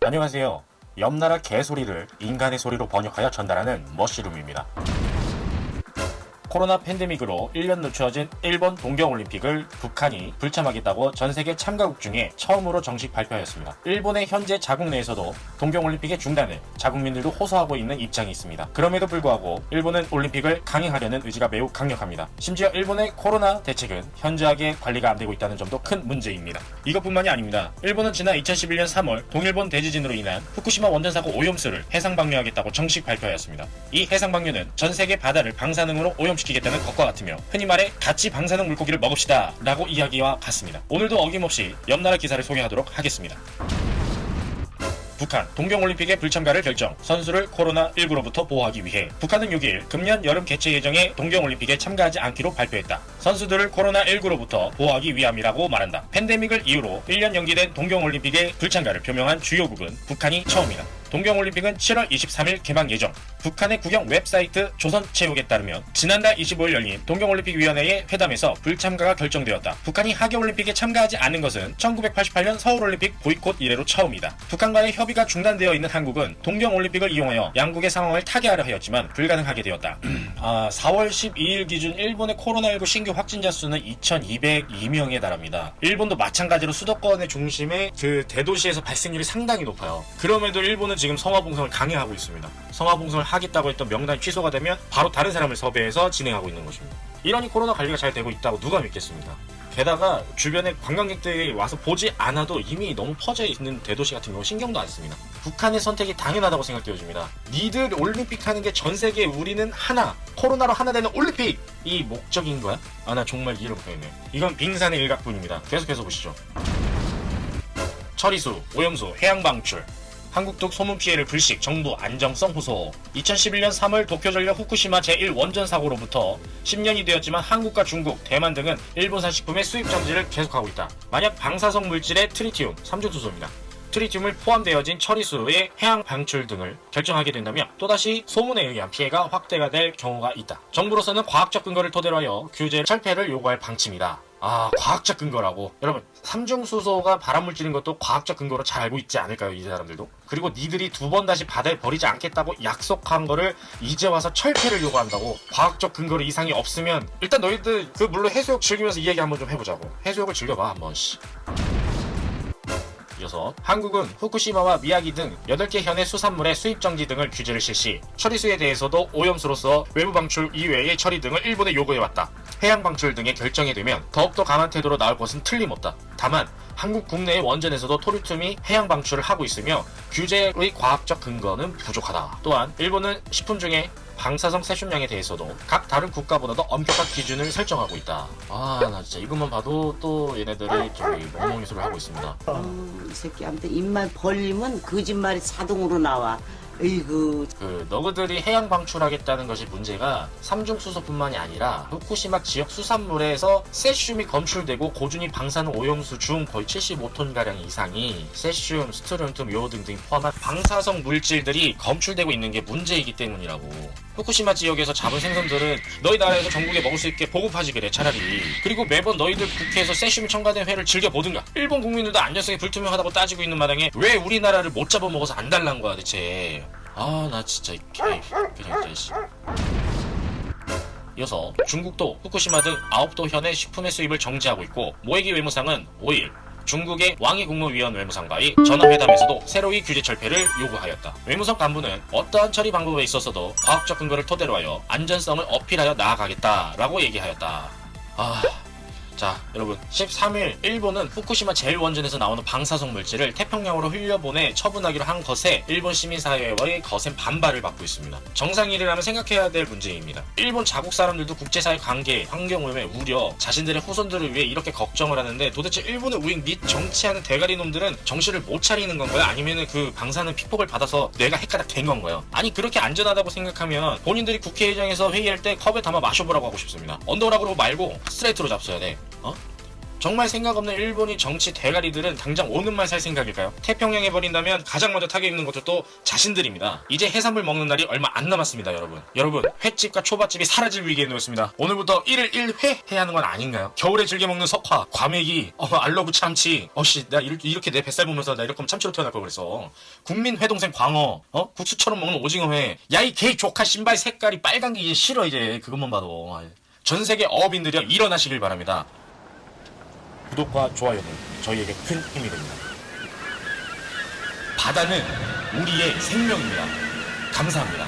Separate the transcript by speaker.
Speaker 1: 안녕하세요. 옆나라 개소리를 인간의 소리로 번역하여 전달하는 머시룸입니다. 코로나 팬데믹으로 1년 늦춰진 일본 동경올림픽을 북한이 불참하겠다고 전세계 참가국 중에 처음으로 정식 발표하였습니다. 일본의 현재 자국 내에서도 동경올림픽의 중단을 자국민들도 호소하고 있는 입장이 있습니다. 그럼에도 불구하고 일본은 올림픽을 강행하려는 의지가 매우 강력합니다. 심지어 일본의 코로나 대책은 현저하게 관리가 안 되고 있다는 점도 큰 문제입니다. 이것뿐만이 아닙니다. 일본은 지난 2011년 3월 동일본 대지진으로 인한 후쿠시마 원전사고 오염수를 해상 방류하겠다고 정식 발표하였습니다. 이 해상 방류는 전 세계 바다를 방사능으로 오염시키겠다는 것과 같으며 흔히 말해 같이 방사능 물고기를 먹읍시다 라고 이야기와 같습니다. 오늘도 어김없이 옆나라 기사를 소개하도록 하겠습니다. 북한 동경올림픽의 불참가를 결정, 선수를 코로나19로부터 보호하기 위해 북한은 6일 금년 여름 개최 예정의 동경올림픽에 참가하지 않기로 발표했다. 선수들을 코로나19로부터 보호하기 위함이라고 말한다. 팬데믹을 이유로 1년 연기된 동경올림픽의 불참가를 표명한 주요국은 북한이 처음이다. 동경올림픽은 7월 23일 개막 예정. 북한의 국영 웹사이트 조선체육에 따르면 지난달 25일 열린 동경올림픽위원회의 회담에서 불참가가 결정되었다. 북한이 하계올림픽에 참가하지 않은 것은 1988년 서울올림픽 보이콧 이래로 처음이다. 북한과의 협의가 중단되어 있는 한국은 동경올림픽을 이용하여 양국의 상황을 타개하려 하였지만 불가능하게 되었다. 4월 12일 기준 일본의 코로나19 신규 확진자 수는 2202명에 달합니다. 일본도 마찬가지로 수도권의 중심에 그 대도시에서 발생률이 상당히 높아요. 그럼에도 일본은 지금 성화봉송을 강행하고 있습니다. 성화봉송을 하겠다고 했던 명단이 취소가 되면 바로 다른 사람을 섭외해서 진행하고 있는 것입니다. 이러니 코로나 관리가 잘 되고 있다고 누가 믿겠습니까? 게다가 주변에 관광객들이 와서 보지 않아도 이미 너무 퍼져 있는 대도시 같은 경우 신경도 안 씁니다. 북한의 선택이 당연하다고 생각되어집니다. 니들 올림픽 하는 게 전 세계 우리는 하나, 코로나로 하나 되는 올림픽! 이 목적인 거야? 나 정말 이해를 못하겠네. 이건 빙산의 일각뿐입니다. 계속해서 보시죠. 처리수, 오염수, 해양 방출. 한국뚝 소문 피해를 불식, 정부 안정성 호소. 2011년 3월 도쿄전력 후쿠시마 제1원전 사고로부터 10년이 되었지만 한국과 중국, 대만 등은 일본산 식품의 수입 정지를 계속하고 있다. 만약 방사성 물질의 트리튬, 3중수소입니다. 트리튬을 포함되어진 처리수의 해양 방출 등을 결정하게 된다면 또다시 소문에 의한 피해가 확대가 될 경우가 있다. 정부로서는 과학적 근거를 토대로 하여 규제 철폐를 요구할 방침이다. 과학적 근거라고. 여러분, 삼중수소가 발암물질인 것도 과학적 근거로 잘 알고 있지 않을까요, 이 사람들도? 그리고 니들이 두 번 다시 바다에 버리지 않겠다고 약속한 거를 이제 와서 철폐를 요구한다고? 과학적 근거로 이상이 없으면 일단 너희들 물론 해수욕 즐기면서 이 얘기 한번 좀 해보자고. 해수욕을 즐겨봐 한번. 이어서 한국은 후쿠시마와 미야기 등 8개 현의 수산물의 수입 정지 등을 규제를 실시, 처리수에 대해서도 오염수로서 외부 방출 이외의 처리 등을 일본에 요구해왔다. 해양 방출 등의 결정이 되면 더욱더 강한 태도로 나올 것은 틀림없다. 다만 한국 국내의 원전에서도 토리튬이 해양 방출을 하고 있으며 규제의 과학적 근거는 부족하다. 또한 일본은 식품 중에 방사성 세슘량에 대해서도 각 다른 국가보다도 엄격한 기준을 설정하고 있다. 나 진짜 이것만 봐도 또 얘네들이 저기 멍멍이 소리를 하고 있습니다.
Speaker 2: 이 새끼한테 입만 벌리면 거짓말이 자동으로 나와. 에이구.
Speaker 1: 너구들이 해양 방출하겠다는 것이 문제가 삼중수소뿐만이 아니라 후쿠시마 지역 수산물에서 세슘이 검출되고 고준위 방사능 오염수 중 거의 75톤가량 이상이 세슘, 스트론튬, 요오 등등 포함한 방사성 물질들이 검출되고 있는 게 문제이기 때문이라고. 후쿠시마 지역에서 잡은 생선들은 너희 나라에서 전국에 먹을 수 있게 보급하지 그래, 차라리. 그리고 매번 너희들 국회에서 세슘이 첨가된 회를 즐겨보든가. 일본 국민들도 안전성이 불투명하다고 따지고 있는 마당에 왜 우리나라를 못 잡아먹어서 안 달란 거야 대체. 나 진짜 그냥 이어서 중국도 후쿠시마 등 9도 현의 식품의 수입을 정지하고 있고, 모에기 외무상은 5일 중국의 왕이 국무위원 외무상과의 전화회담에서도 새로이 규제 철폐를 요구하였다. 외무성 간부는 어떠한 처리 방법에 있어서도 과학적 근거를 토대로 하여 안전성을 어필하여 나아가겠다라고 얘기하였다. 자, 여러분, 13일 일본은 후쿠시마 제1원전에서 나오는 방사성 물질을 태평양으로 흘려보내 처분하기로 한 것에 일본 시민사회의 거센 반발을 받고 있습니다. 정상일이라면 생각해야 될 문제입니다. 일본 자국 사람들도 국제사회 관계, 환경오염의 우려, 자신들의 후손들을 위해 이렇게 걱정을 하는데 도대체 일본의 우익 및 정치하는 대가리놈들은 정신을 못 차리는 건가요? 아니면 그 방사능 피폭을 받아서 뇌가 헷가닥 된 건가요? 아니, 그렇게 안전하다고 생각하면 본인들이 국회의장에서 회의할 때 컵에 담아 마셔보라고 하고 싶습니다. 언더락으로 말고 스트레이트로 잡숴야 돼. 정말 생각 없는 일본이 정치 대가리들은 당장 오는 말 살 생각일까요? 태평양에 버린다면 가장 먼저 타격 입는 것들도 자신들입니다. 이제 해산물 먹는 날이 얼마 안 남았습니다, 여러분. 여러분, 횟집과 초밥집이 사라질 위기에 놓였습니다. 오늘부터 1일 1회 해야 하는 건 아닌가요? 겨울에 즐겨 먹는 석화, 과메기, 알러브 참치. 나 이렇게 내 뱃살 보면서 나 이렇게 하면 참치로 태어날 걸 그랬어. 국민 회동생 광어, 국수처럼 먹는 오징어회. 야, 이 개 조카 신발 색깔이 빨간 게 이제 싫어, 이제. 그것만 봐도. 전 세계 어업인들이 일어나시길 바랍니다. 구독과 좋아요는 저희에게 큰 힘이 됩니다. 바다는 우리의 생명입니다. 감사합니다.